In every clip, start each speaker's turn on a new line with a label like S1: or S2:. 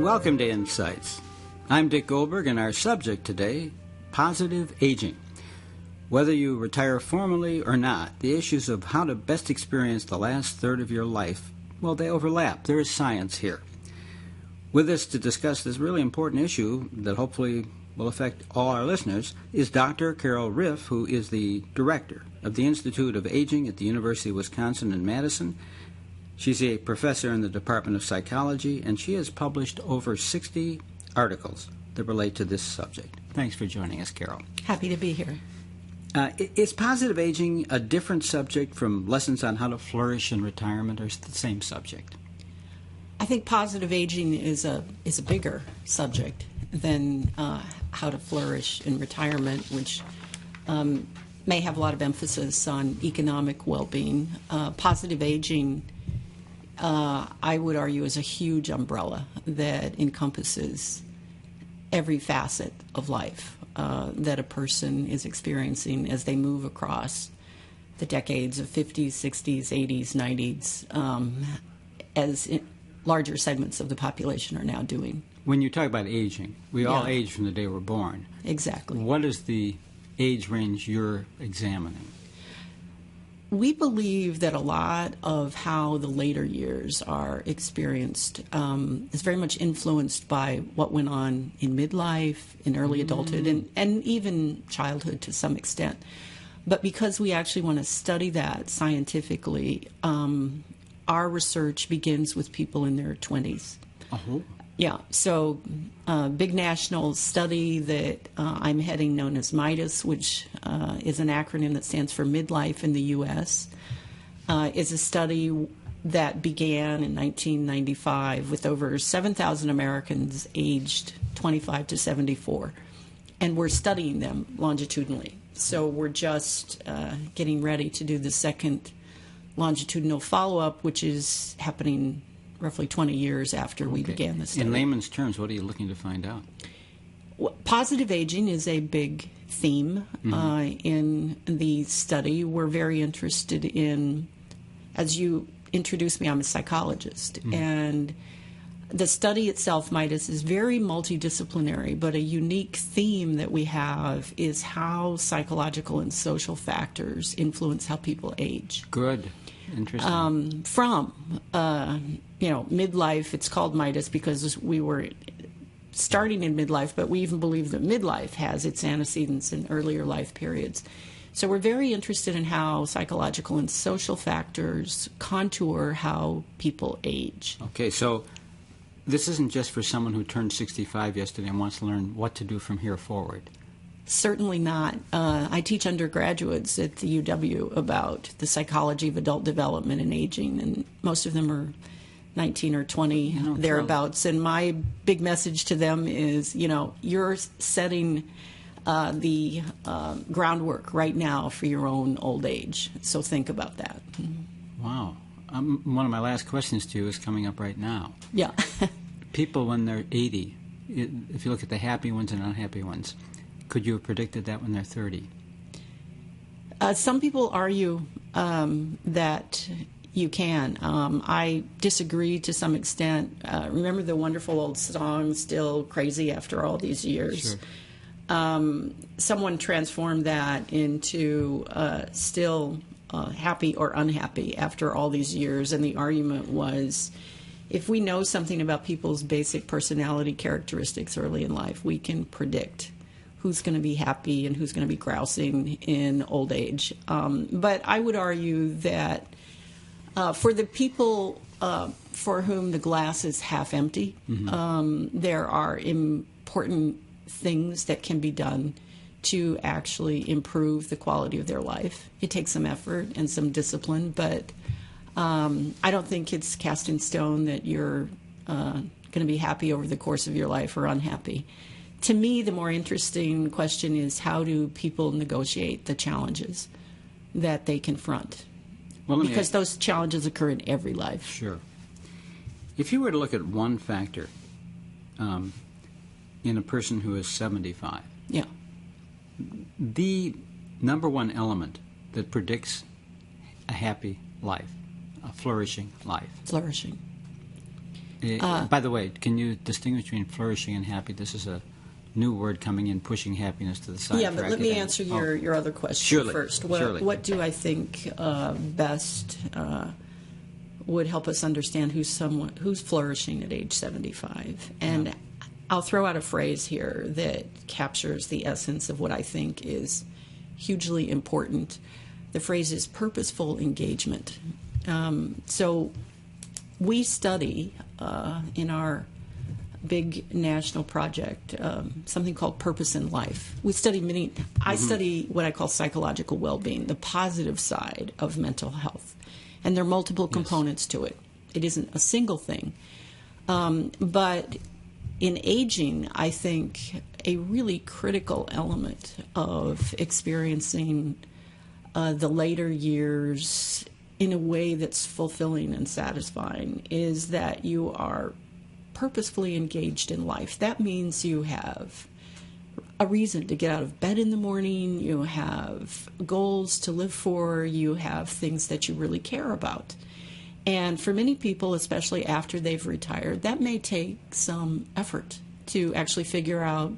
S1: Welcome to Insights. I'm Dick Goldberg, and our subject today, positive aging. Whether you retire formally or not, the issues of how to best experience the last third of your life, well, they overlap. There is science here. With us to discuss this really important issue that hopefully will affect all our listeners is Dr. Carol Ryff, who is the director of the Institute of Aging at the University of Wisconsin-Madison. She's a professor in the Department of Psychology, and she has published over 60 articles that relate to this subject. Thanks for joining us, Carol.
S2: Happy to be here.
S1: Is positive aging a different subject from lessons on how to flourish in retirement, or is it the same subject?
S2: I think positive aging is a bigger subject than how to flourish in retirement, which may have a lot of emphasis on economic well-being. Positive aging, I would argue, is a huge umbrella that encompasses every facet of life that a person is experiencing as they move across the decades of 50s, 60s, 80s, 90s, as larger segments of the population are now doing.
S1: When you talk about aging, we all age from the day we're born.
S2: Exactly.
S1: What is the age range you're examining?
S2: We believe that a lot of how the later years are experienced is very much influenced by what went on in midlife, in early adulthood, and even childhood to some extent. But because we actually want to study that scientifically, our research begins with people in their 20s.
S1: Uh-huh.
S2: Yeah, so a big national study that I'm heading, known as MIDAS, which is an acronym that stands for Midlife in the U.S., is a study that began in 1995 with over 7,000 Americans aged 25 to 74. And we're studying them longitudinally. So we're just getting ready to do the second longitudinal follow-up, which is happening roughly 20 years after we began the study.
S1: In layman's terms, what are you looking to find out?
S2: Well, positive aging is a big theme in the study. We're very interested in, as you introduced me, I'm a psychologist, and the study itself, MIDAS, is very multidisciplinary, but a unique theme that we have is how psychological and social factors influence how people age.
S1: Good. Interesting.
S2: From midlife, it's called MIDAS because we were starting in midlife, but we even believe that midlife has its antecedents in earlier life periods. So we're very interested in how psychological and social factors contour how people age.
S1: Okay, so this isn't just for someone who turned 65 yesterday and wants to learn what to do from here forward.
S2: Certainly not. I teach undergraduates at the UW about the psychology of adult development and aging, and most of them are 19 or 20, thereabouts. And my big message to them is, you're setting the groundwork right now for your own old age. So think about that.
S1: Wow. One of my last questions to you is coming up right now.
S2: Yeah.
S1: People when they're 80, if you look at the happy ones and unhappy ones, could you have predicted that when they're 30?
S2: Some people argue that you can. I disagree to some extent. Remember the wonderful old song, Still Crazy After All These Years?
S1: Sure.
S2: Someone transformed that into still happy or unhappy after all these years, and the argument was, if we know something about people's basic personality characteristics early in life, we can predict who's going to be happy and who's going to be grousing in old age. But I would argue that for the people for whom the glass is half empty, there are important things that can be done to actually improve the quality of their life. It takes some effort and some discipline, but I don't think it's cast in stone that you're going to be happy over the course of your life or unhappy. To me, the more interesting question is, how do people negotiate the challenges that they confront? Because those challenges occur in every life.
S1: Sure. If you were to look at one factor in a person who is 75, the number one element that predicts a happy life, a flourishing life.
S2: Flourishing.
S1: By the way, can you distinguish between flourishing and happy? This is a new word coming in, pushing happiness to the side.
S2: Yeah, but let me answer your other question
S1: surely,
S2: first.
S1: Surely.
S2: What do I think best would help us understand who's flourishing at age 75? And I'll throw out a phrase here that captures the essence of what I think is hugely important. The phrase is purposeful engagement. So we study in our big national project something called Purpose in Life. We study I study what I call psychological well-being, the positive side of mental health. And there are multiple components to it. It isn't a single thing. But in aging, I think a really critical element of experiencing the later years in a way that's fulfilling and satisfying is that you are purposefully engaged in life. That means you have a reason to get out of bed in the morning, you have goals to live for, you have things that you really care about. And for many people, especially after they've retired, that may take some effort to actually figure out,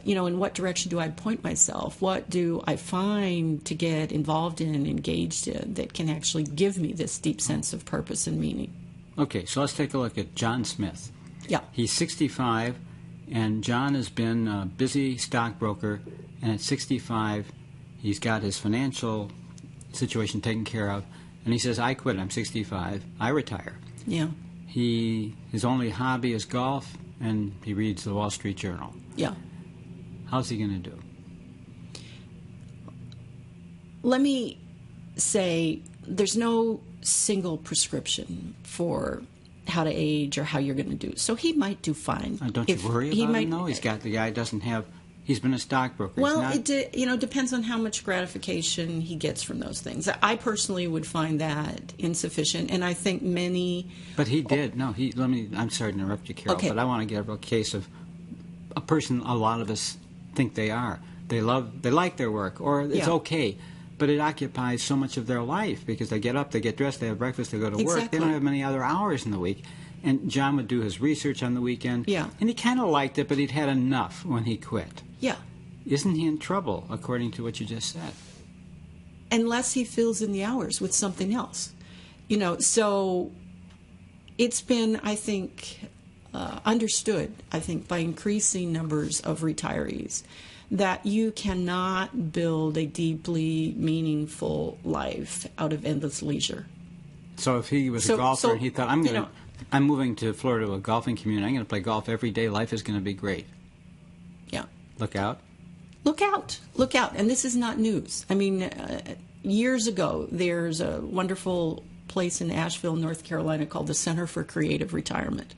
S2: in what direction do I point myself? What do I find to get involved in, engaged in, that can actually give me this deep sense of purpose and meaning?
S1: Okay, so let's take a look at John Smith.
S2: Yeah.
S1: He's 65, and John has been a busy stockbroker, and at 65, he's got his financial situation taken care of, and he says, I quit, I'm 65, I retire.
S2: Yeah.
S1: His only hobby is golf, and he reads the Wall Street Journal.
S2: Yeah.
S1: How's he going to do?
S2: Let me say there's no single prescription for how to age or how you're going to do. So he might do fine.
S1: Don't you worry about him, though? He's been a stockbroker.
S2: Well, it depends on how much gratification he gets from those things. I personally would find that insufficient, and I think many...
S1: But he did. No, I'm sorry to interrupt you, Carol, but I want to get a real case of a person a lot of us think they are. They like their work, or it's okay, but it occupies so much of their life because they get up, they get dressed, they have breakfast, they go to work. They don't have many other hours in the week. And John would do his research on the weekend.
S2: Yeah.
S1: And he kind of liked it, but he'd had enough when he quit.
S2: Yeah.
S1: Isn't he in trouble, according to what you just said?
S2: Unless he fills in the hours with something else. So it's been, I think, understood, by increasing numbers of retirees that you cannot build a deeply meaningful life out of endless leisure.
S1: So if he was a golfer and he thought, I'm moving to Florida to a golfing community, I'm going to play golf every day, life is going to be great.
S2: Yeah.
S1: Look out.
S2: Look out. Look out. And this is not news. Years ago, there's a wonderful place in Asheville, North Carolina called the Center for Creative Retirement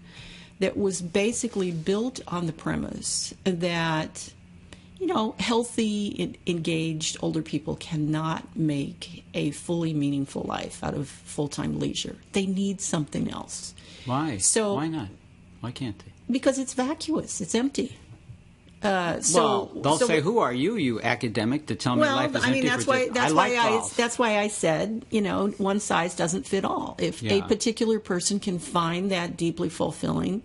S2: that was basically built on the premise that healthy, engaged older people cannot make a fully meaningful life out of full-time leisure. They need something else.
S1: Why? Why not? Why can't they?
S2: Because it's vacuous. It's empty.
S1: They'll say, "Who are you, you academic, to tell me life is empty?"
S2: That's why I said, one size doesn't fit all. If a particular person can find that deeply fulfilling,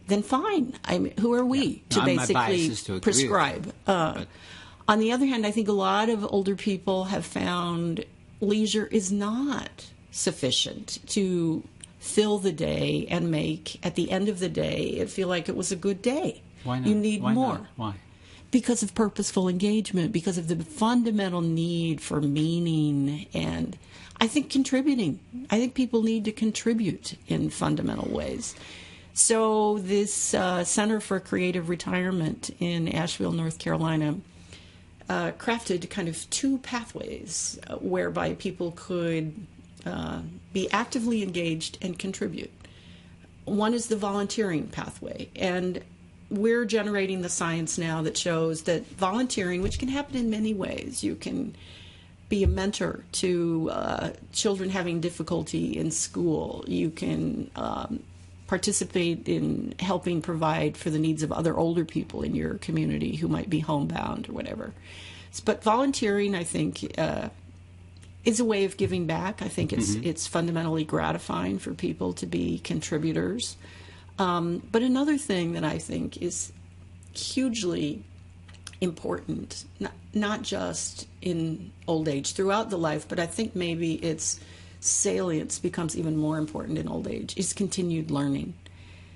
S2: then fine. Who are we to basically prescribe? On the other hand, I think a lot of older people have found leisure is not sufficient to fill the day and make, at the end of the day, it feel like it was a good day.
S1: Why not?
S2: You need more.
S1: Not? Why?
S2: Because of purposeful engagement, because of the fundamental need for meaning, and I think contributing. I think people need to contribute in fundamental ways. So this Center for Creative Retirement in Asheville, North Carolina, crafted kind of two pathways whereby people could be actively engaged and contribute. One is the volunteering pathway, and we're generating the science now that shows that volunteering, which can happen in many ways, you can be a mentor to children having difficulty in school, you can participate in helping provide for the needs of other older people in your community who might be homebound or whatever. But volunteering, I think, is a way of giving back. I think it's fundamentally gratifying for people to be contributors. But another thing that I think is hugely important, not just in old age, throughout the life, but I think maybe its salience becomes even more important in old age, is continued learning.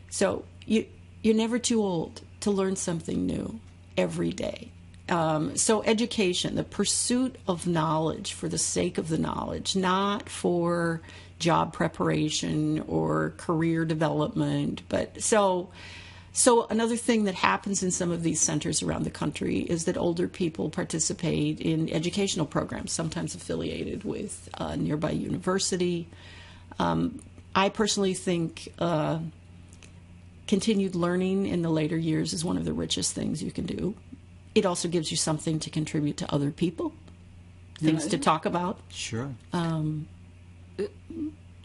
S2: So you're never too old to learn something new every day. So education, the pursuit of knowledge for the sake of the knowledge, not for job preparation or career development. But so another thing that happens in some of these centers around the country is that older people participate in educational programs, sometimes affiliated with a nearby university. I personally think continued learning in the later years is one of the richest things you can do. It also gives you something to contribute to other people, things to talk about.
S1: Sure.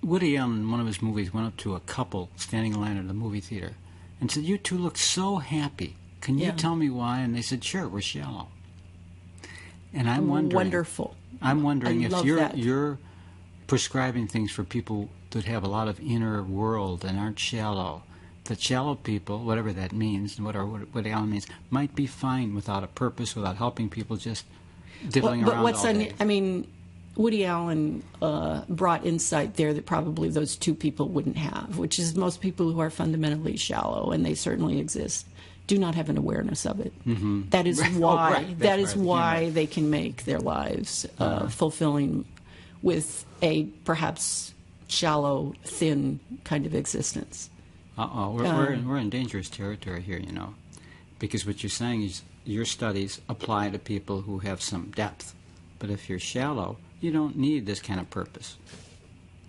S1: Woody Allen, in one of his movies, went up to a couple standing in line at the movie theater and said, "You two look so happy. Can you tell me why?" And they said, "Sure, we're shallow." And I'm wondering...
S2: Wonderful.
S1: I'm wondering if
S2: that.
S1: you're prescribing things for people that have a lot of inner world and aren't shallow. That shallow people, whatever that means, what Allen means, might be fine without a purpose, without helping people, just diddling around all day.
S2: I mean, Woody Allen brought insight there that probably those two people wouldn't have, which is most people who are fundamentally shallow, and they certainly exist, do not have an awareness of it. Mm-hmm. That is why they can make their lives fulfilling with a perhaps shallow, thin kind of existence.
S1: We're in dangerous territory here, because what you're saying is your studies apply to people who have some depth, but if you're shallow, you don't need this kind of purpose.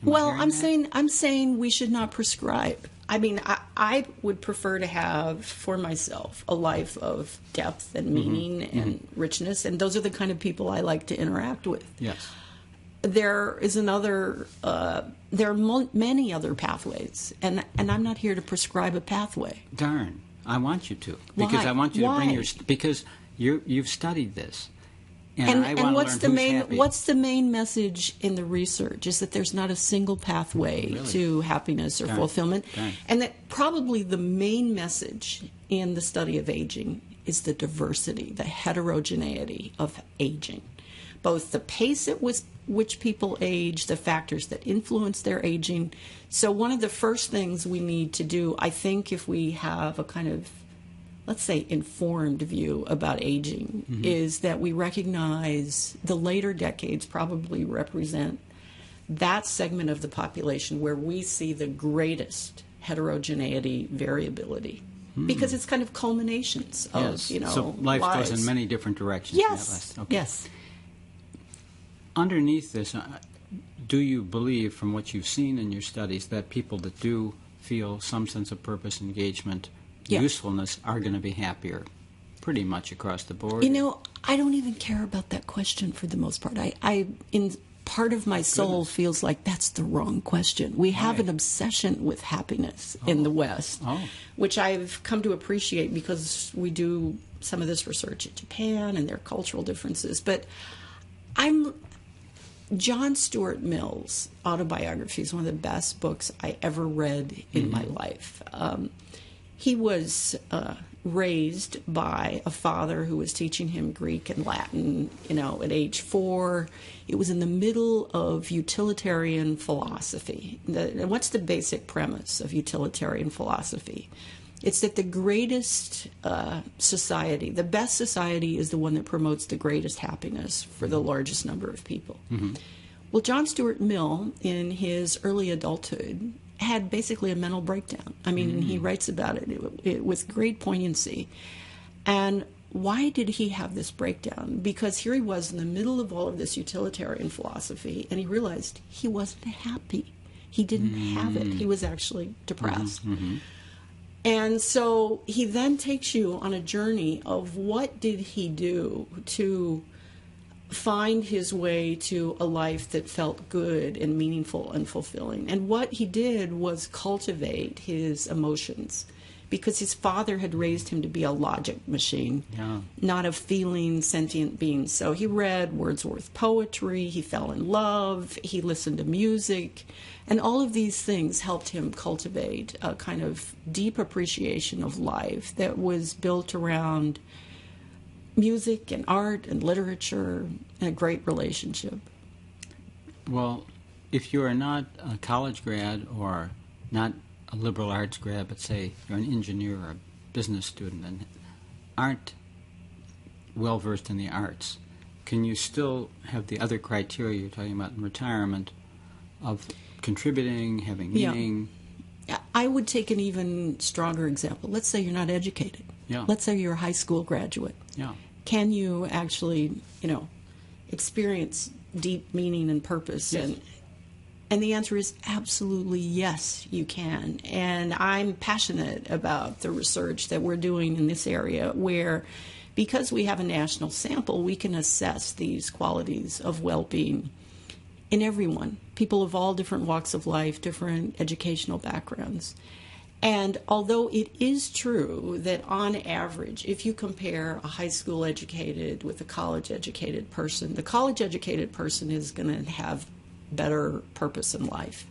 S1: I'm saying we should not prescribe. I mean, I would prefer to have for myself a life of depth and meaning and richness, and those are the kind of people I like to interact with. Yes.
S2: There is another. There are many other pathways, and I'm not here to prescribe a pathway.
S1: Darn, I want you to, because I want you to bring because you've studied this, and I want to learn
S2: what's the main message in the research is that there's not a single pathway to happiness or fulfillment, and that probably the main message in the study of aging is the diversity, the heterogeneity of aging, both the pace at which people age, the factors that influence their aging. So one of the first things we need to do, I think, if we have a kind of, let's say, informed view about aging, is that we recognize the later decades probably represent that segment of the population where we see the greatest heterogeneity, variability. Because it's kind of culminations of,
S1: so life
S2: lives.
S1: goes in many different directions.
S2: Yes,
S1: okay.
S2: yes.
S1: Underneath this, do you believe, from what you've seen in your studies, that people that do feel some sense of purpose, engagement, usefulness are going to be happier pretty much across the board?
S2: I don't even care about that question for the most part. I in part of my soul feels like that's the wrong question. We have an obsession with happiness in the West, which I've come to appreciate because we do some of this research in Japan and their cultural differences. But John Stuart Mill's autobiography is one of the best books I ever read in my life. He was raised by a father who was teaching him Greek and Latin, at age 4. It was in the middle of utilitarian philosophy. What's the basic premise of utilitarian philosophy? It's that the greatest society, the best society, is the one that promotes the greatest happiness for the largest number of people. Well, John Stuart Mill, in his early adulthood, had basically a mental breakdown. I mean, and he writes about it with great poignancy. And why did he have this breakdown? Because here he was in the middle of all of this utilitarian philosophy, and he realized he wasn't happy. He didn't have it. He was actually depressed. And so he then takes you on a journey of what did he do to find his way to a life that felt good and meaningful and fulfilling. And what he did was cultivate his emotions, because his father had raised him to be a logic machine, not a feeling, sentient being. So he read Wordsworth poetry, he fell in love, he listened to music, and all of these things helped him cultivate a kind of deep appreciation of life that was built around music and art and literature and a great relationship.
S1: Well, if you are not a college grad or not a liberal arts grad, but say you're an engineer or a business student and aren't well versed in the arts, can you still have the other criteria you're talking about in retirement of contributing, having meaning?
S2: Yeah. I would take an even stronger example. Let's say you're not educated.
S1: Yeah.
S2: Let's say you're a high school graduate.
S1: Yeah.
S2: Can you actually, experience deep meaning and purpose?
S1: Yes.
S2: And the answer is absolutely yes, you can. And I'm passionate about the research that we're doing in this area where, because we have a national sample, we can assess these qualities of well-being in everyone, people of all different walks of life, different educational backgrounds. And although it is true that on average, if you compare a high school educated with a college educated person, the college educated person is going to have better purpose in life,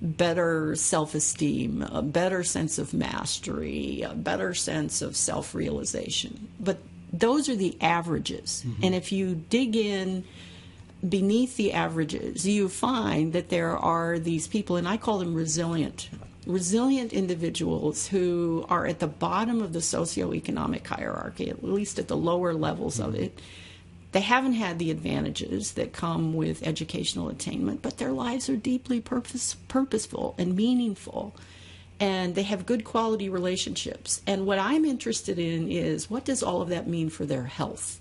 S2: better self-esteem, a better sense of mastery, a better sense of self-realization. But those are the averages. Mm-hmm. And if you dig in beneath the averages, you find that there are these people, and I call them resilient individuals who are at the bottom of the socioeconomic hierarchy, at least at the lower levels of it. They haven't had the advantages that come with educational attainment, but their lives are deeply purposeful and meaningful, and they have good quality relationships. And what I'm interested in is, what does all of that mean for their health?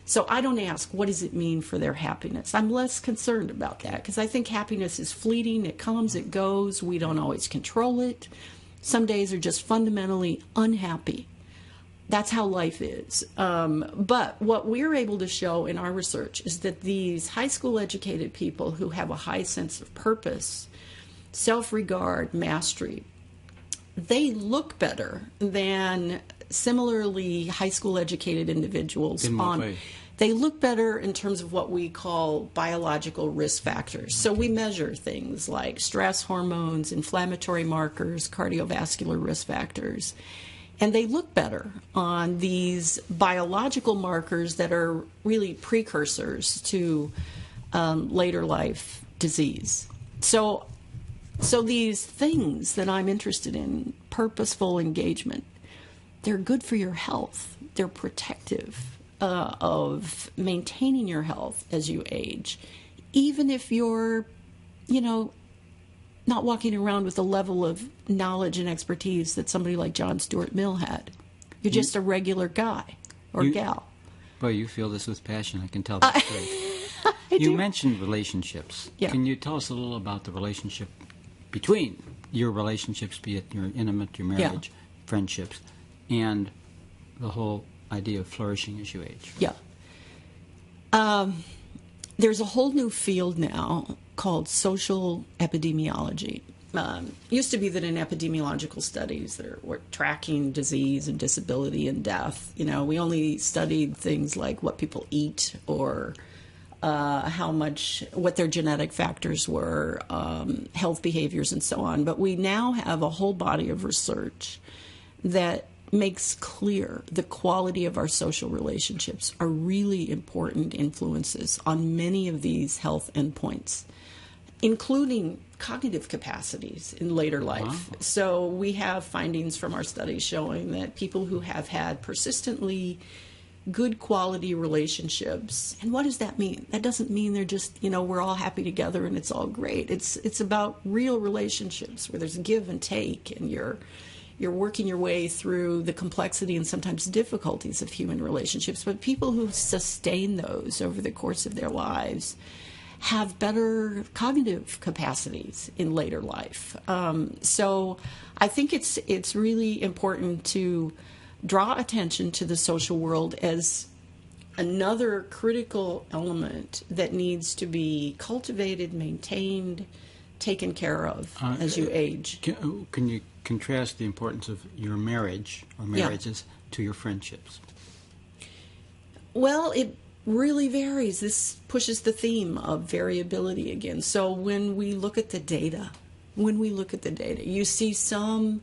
S2: So I don't ask, what does it mean for their happiness? I'm less concerned about that, because I think happiness is fleeting. It comes, it goes. We don't always control it. Some days are just fundamentally unhappy. That's how life is. But what we're able to show in our research is that these high school educated people who have a high sense of purpose, self-regard, mastery, they look better than similarly high school educated individuals.
S1: In what way?
S2: They look better in terms of what we call biological risk factors. So we measure things like stress hormones, inflammatory markers, cardiovascular risk factors. And they look better on these biological markers that are really precursors to later life disease. So these things that I'm interested in, purposeful engagement, they're good for your health. They're protective of maintaining your health as you age, even if you're, not walking around with the level of knowledge and expertise that somebody like John Stuart Mill had. You're just a regular guy or gal.
S1: Boy, you feel this with passion. I can tell that's great. You mentioned relationships.
S2: Yeah.
S1: Can you tell us a little about the relationship between your relationships, be it your intimate, your marriage, friendships, and the whole idea of flourishing as you age?
S2: Yeah. There's a whole new field now called social epidemiology. Used to be that in epidemiological studies we're tracking disease and disability and death. We only studied things like what people eat or what their genetic factors were, health behaviors and so on. But we now have a whole body of research that makes clear the quality of our social relationships are really important influences on many of these health endpoints, including cognitive capacities in later life.
S1: Wow.
S2: So we have findings from our studies showing that people who have had persistently good quality relationships, and what does that mean? That doesn't mean they're just, we're all happy together and it's all great. It's about real relationships where there's give and take, and you're working your way through the complexity and sometimes difficulties of human relationships. But people who sustain those over the course of their lives have better cognitive capacities in later life. So I think it's really important to draw attention to the social world as another critical element that needs to be cultivated, maintained, taken care of as you age.
S1: Can you contrast the importance of your marriage or marriages to your friendships?
S2: Well, it really varies. This pushes the theme of variability again. So when we look at the data, you see some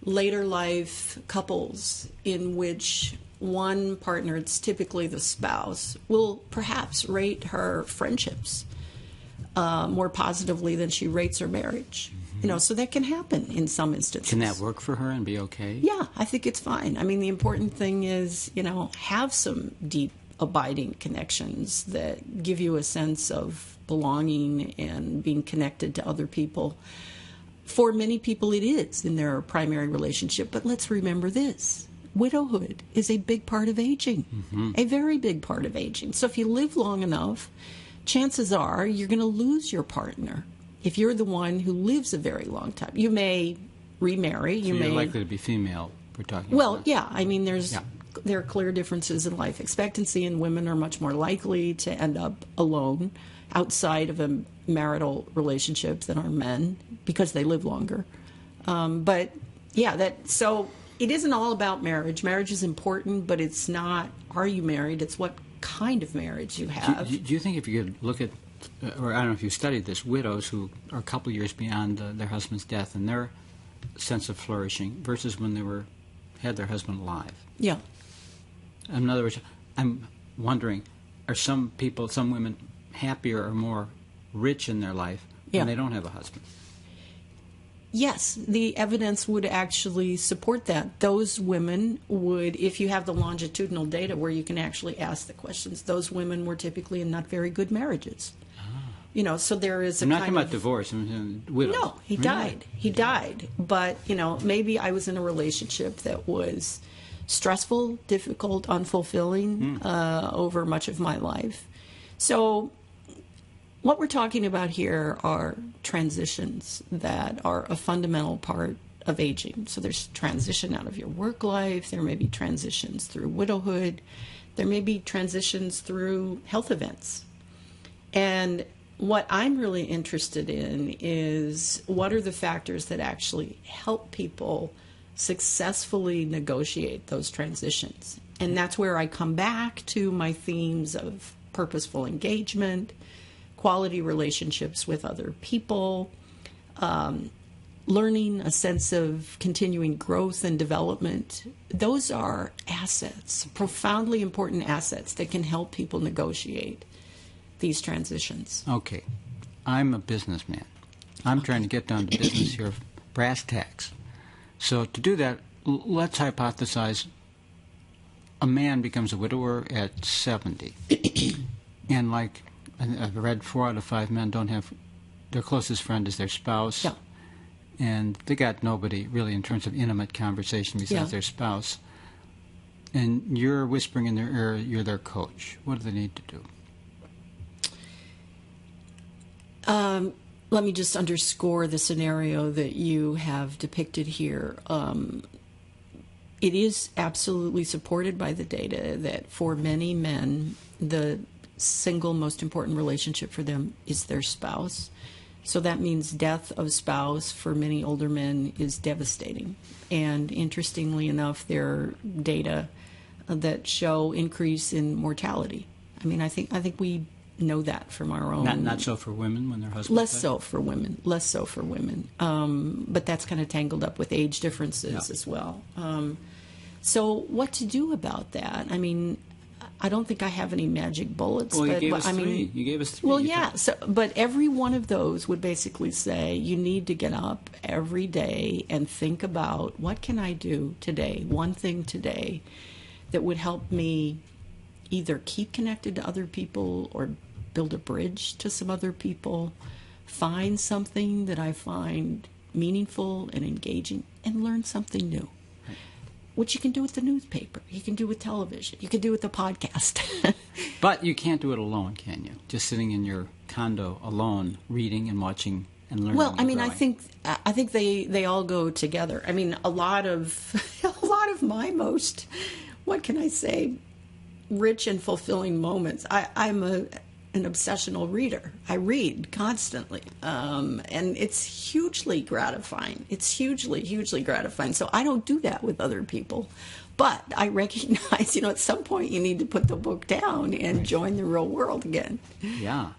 S2: later life couples in which one partner, it's typically the spouse, will perhaps rate her friendships more positively than she rates her marriage. So that can happen in some instances.
S1: Can that work for her and be okay?
S2: Yeah, I think it's fine. I mean, the important thing is, have some deep, abiding connections that give you a sense of belonging and being connected to other people. For many people, it is in their primary relationship. But let's remember this. Widowhood is a big part of aging, a very big part of aging. So if you live long enough, chances are you're going to lose your partner. If you're the one who lives a very long time, you may remarry.
S1: So you're likely to be female, we're talking
S2: about.
S1: Well,
S2: yeah. I mean, there are clear differences in life expectancy, and women are much more likely to end up alone outside of a marital relationship than are men because they live longer. So it isn't all about marriage. Marriage is important, but it's not, are you married? It's what kind of marriage you have.
S1: Do you think if you could look at, or I don't know if you studied this, widows who are a couple years beyond their husband's death and their sense of flourishing versus when they had their husband alive?
S2: Yeah.
S1: In other words, I'm wondering, are some women happier or more rich in their life when they don't have a husband?
S2: Yes, the evidence would actually support that. Those women would, if you have the longitudinal data where you can actually ask the questions, those women were typically in not very good marriages. So there is
S1: I'm not talking about divorce. I'm widows.
S2: No, he died. He died. But, maybe I was in a relationship that was stressful, difficult, unfulfilling over much of my life. So what we're talking about here are transitions that are a fundamental part of aging. So there's transition out of your work life. There may be transitions through widowhood. There may be transitions through health events. And what I'm really interested in is what are the factors that actually help people successfully negotiate those transitions. And that's where I come back to my themes of purposeful engagement, quality relationships with other people, learning, a sense of continuing growth and development. Those are assets, profoundly important assets that can help people negotiate these transitions.
S1: Okay. I'm a businessman. I'm trying to get down to business here, brass tacks. So to do that, let's hypothesize a man becomes a widower at 70. And I've read 4 out of 5 men don't have their closest friend is their spouse.
S2: Yeah.
S1: And they got nobody really in terms of intimate conversation besides their spouse. And you're whispering in their ear, you're their coach. What do they need to do?
S2: Let me just underscore the scenario that you have depicted here. It is absolutely supported by the data that for many men, the single most important relationship for them is their spouse. So that means death of spouse for many older men is devastating. And interestingly enough, there are data that show increase in mortality. I mean, I think we know that from our own.
S1: Not so for women when their husbands
S2: Less
S1: die?
S2: so for women. But that's kind of tangled up with age differences as well. So what to do about that? I mean, I don't think I have any magic bullets.
S1: Well,
S2: but,
S1: you gave us 3.
S2: mean,
S1: You gave us 3.
S2: Well, yeah. But every one of those would basically say you need to get up every day and think about what can I do today, one thing today that would help me either keep connected to other people or build a bridge to some other people, find something that I find meaningful and engaging, and learn something new. Which you can do with the newspaper, you can do with television, you can do with the podcast.
S1: But you can't do it alone, can you? Just sitting in your condo alone, reading and watching and learning.
S2: Well, I mean,
S1: growing.
S2: I think they all go together. I mean, a lot of my most, what can I say, rich and fulfilling moments. I'm an obsessional reader. I read constantly, and it's hugely gratifying. It's hugely, hugely gratifying. So I don't do that with other people. But I recognize, at some point you need to put the book down and join the real world again.
S1: Yeah.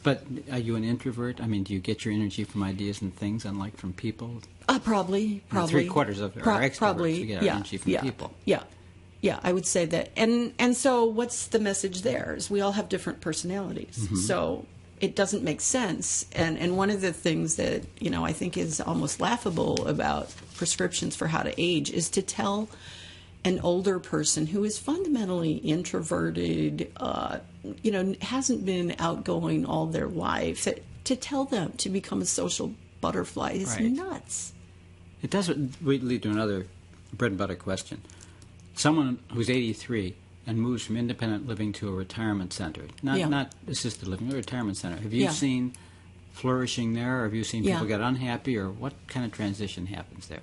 S1: But are you an introvert? I mean, do you get your energy from ideas and things, unlike from people?
S2: Probably.
S1: Three-quarters of our extroverts,
S2: probably,
S1: we get our energy from people.
S2: Yeah, I would say that. And so what's the message there? Is we all have different personalities. Mm-hmm. So it doesn't make sense. And one of the things that, I think is almost laughable about prescriptions for how to age is to tell an older person who is fundamentally introverted, hasn't been outgoing all their life, to tell them to become a social butterfly is nuts.
S1: It does lead to another bread and butter question. Someone who's 83 and moves from independent living to a retirement center, not assisted living, a retirement center. Have you seen flourishing there, or have you seen people get unhappy, or what kind of transition happens there?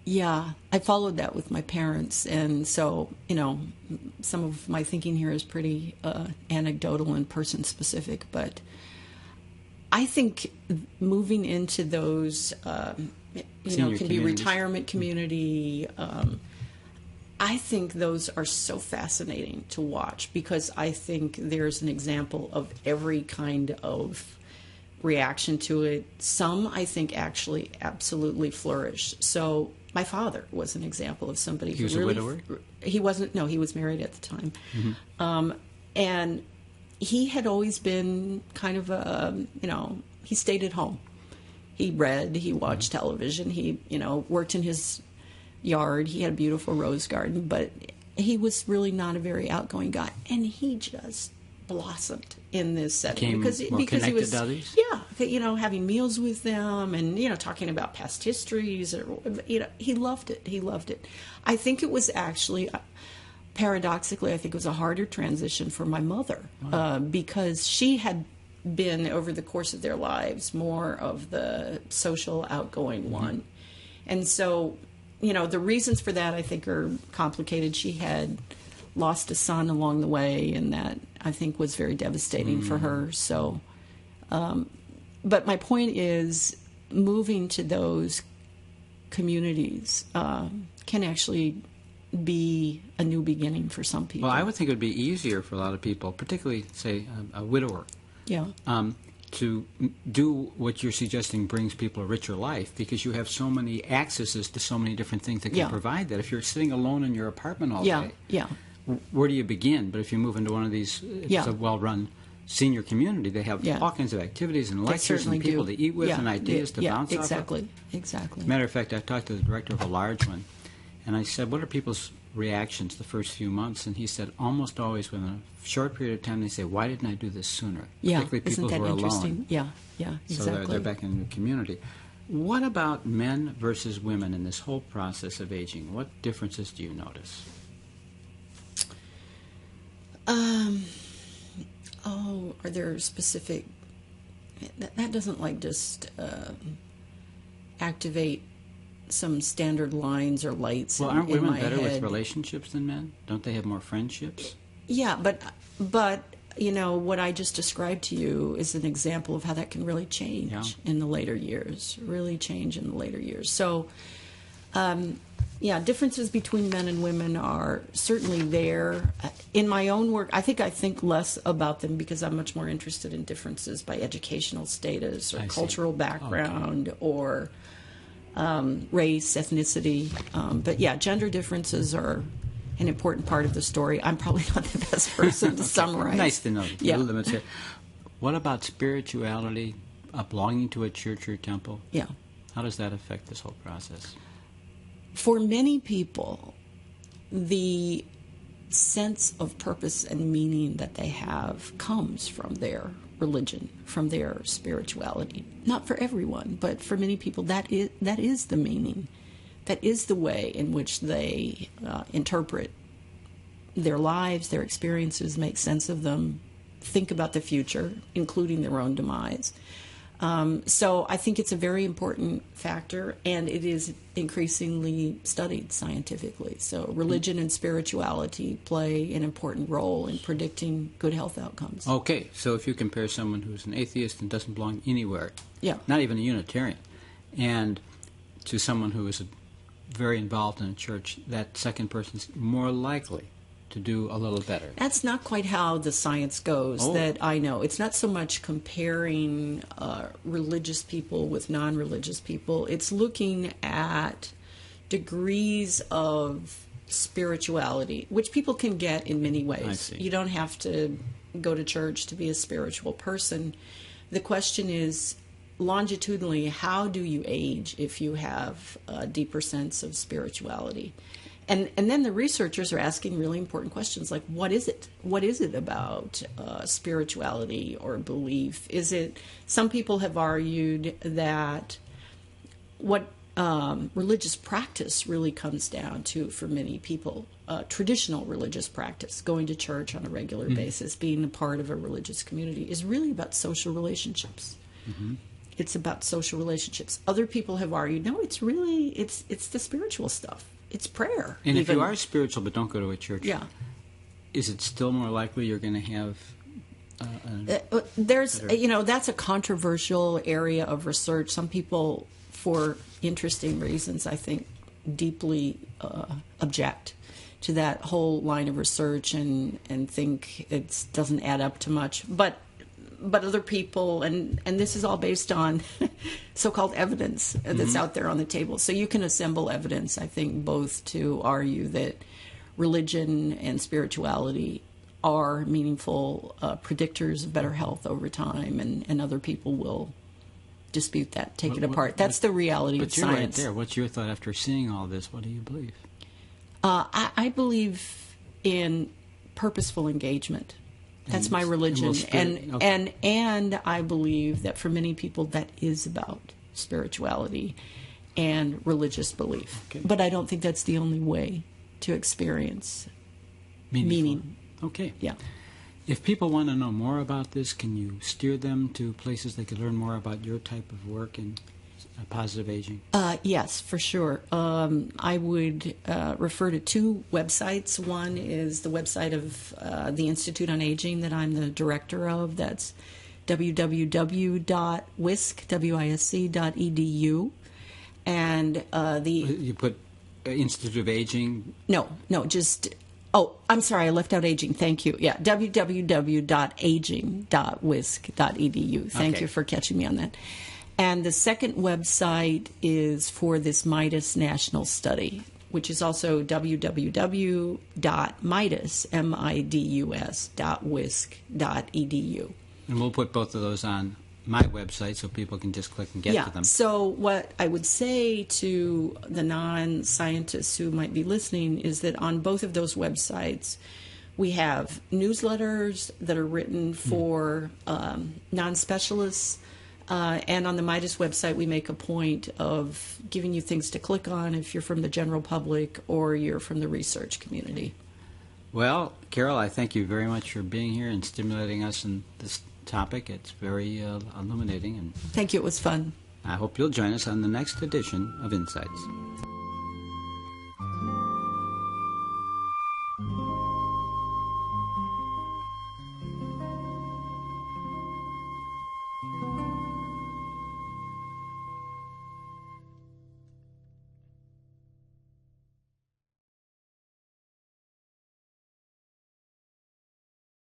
S2: Yeah, I followed that with my parents, and so, some of my thinking here is pretty anecdotal and person-specific, but I think moving into those, can be retirement community, I think those are so fascinating to watch, because I think there's an example of every kind of reaction to it. Some, I think, actually absolutely flourish. So my father was an example of somebody who
S1: was
S2: really...
S1: a widower?
S2: He wasn't. No, he was married at the time. Mm-hmm. And he had always been kind of he stayed at home. He read, he watched television, he, worked in his yard. He had a beautiful rose garden, but he was really not a very outgoing guy. And he just blossomed in this setting because he was
S1: to others?
S2: Having meals with them and talking about past histories, or he loved it. I think it was actually paradoxically, I think it was a harder transition for my mother. Wow. Because she had been, over the course of their lives, more of the social outgoing one. And so the reasons for that, I think, are complicated. She had lost a son along the way, and that, I think, was very devastating for her. So, but my point is, moving to those communities can actually be a new beginning for some people.
S1: Well, I would think it would be easier for a lot of people, particularly, say, a widower, to do what you're suggesting brings people a richer life, because you have so many accesses to so many different things that can provide that. If you're sitting alone in your apartment all day, where do you begin? But if you move into one of these, it's a well-run senior community. They have all kinds of activities and lectures and people to eat with and ideas to bounce off of.
S2: Exactly.
S1: As a matter of fact, I talked to the director of a large one, and I said, what are people's reactions the first few months? And he said, almost always within a short period of time, they say, why didn't I do this sooner? Particularly people who are alone.
S2: Yeah, exactly.
S1: So they're back in the community. What about men versus women in this whole process of aging? What differences do you notice?
S2: Are there specific... That doesn't just activate some standard lines or lights in my head.
S1: Well, aren't women better with relationships than men? Don't they have more friendships?
S2: Yeah, but what I just described to you is an example of how that can really change in the later years. Really change in the later years. So, differences between men and women are certainly there. In my own work, I think less about them because I'm much more interested in differences by educational status or cultural background or race, ethnicity. But gender differences are an important part of the story. I'm probably not the best person to summarize.
S1: Nice to know. Limits here. What about spirituality, belonging to a church or temple?
S2: Yeah.
S1: How does that affect this whole process?
S2: For many people, the sense of purpose and meaning that they have comes from their religion, from their spirituality. Not for everyone, but for many people, that is the meaning. That is the way in which they interpret their lives, their experiences, make sense of them, think about the future, including their own demise. So I think it's a very important factor, and it is increasingly studied scientifically. So religion and spirituality play an important role in predicting good health outcomes.
S1: Okay, so if you compare someone who's an atheist and doesn't belong anywhere,
S2: Yeah.
S1: not even a Unitarian, and to someone who is very involved in a church, that second person's more likely to do a little better.
S2: That's not quite how the science goes that I know. It's not so much comparing religious people with non-religious people. It's looking at degrees of spirituality, which people can get in many ways.
S1: I see.
S2: You don't have to go to church to be a spiritual person. The question is, longitudinally, how do you age if you have a deeper sense of spirituality? And then the researchers are asking really important questions like, what is it? What is it about spirituality or belief? Is it, some people have argued that what religious practice really comes down to for many people, traditional religious practice, going to church on a regular basis, being a part of a religious community, is really about social relationships.
S1: Mm-hmm.
S2: It's about social relationships. Other people have argued, no, it's really, it's the spiritual stuff. It's prayer.
S1: And if
S2: even.
S1: you are spiritual but don't go to a church,
S2: Yeah.
S1: is it still more likely you're going to have
S2: There's, that's a controversial area of research. Some people, for interesting reasons, I think, deeply object to that whole line of research and think it doesn't add up to much. But other people, and this is all based on so-called evidence that's out there on the table. So you can assemble evidence, I think, both to argue that religion and spirituality are meaningful predictors of better health over time, and other people will dispute that, take it apart. That's the reality of
S1: But you're
S2: science.
S1: right there. What's your thought after seeing all this? What do you believe?
S2: I believe in purposeful engagement. That's my religion, and I believe that for many people that is about spirituality and religious belief.
S1: Okay.
S2: But I don't think that's the only way to experience meaning.
S1: Okay.
S2: Yeah.
S1: If people want to know more about this, can you steer them to places they could learn more about your type of work in positive aging?
S2: Yes, for sure. I would refer to two websites. One is the website of the Institute on Aging that I'm the director of. That's www.wisc.edu. And
S1: You put Institute of Aging?
S2: No, just... Oh, I'm sorry, I left out aging. Thank you. Yeah, www.aging.wisc.edu. Thank you for catching me on that. And the second website is for this MIDAS national study, which is also www.midus.wisc.edu.
S1: And we'll put both of those on my website so people can just click and get to them.
S2: So what I would say to the non-scientists who might be listening is that on both of those websites, we have newsletters that are written for non-specialists. And on the MIDAS website, we make a point of giving you things to click on if you're from the general public or you're from the research community.
S1: Well, Carol, I thank you very much for being here and stimulating us in this topic. It's very illuminating. And
S2: Thank you. It was fun.
S1: I hope you'll join us on the next edition of Insights.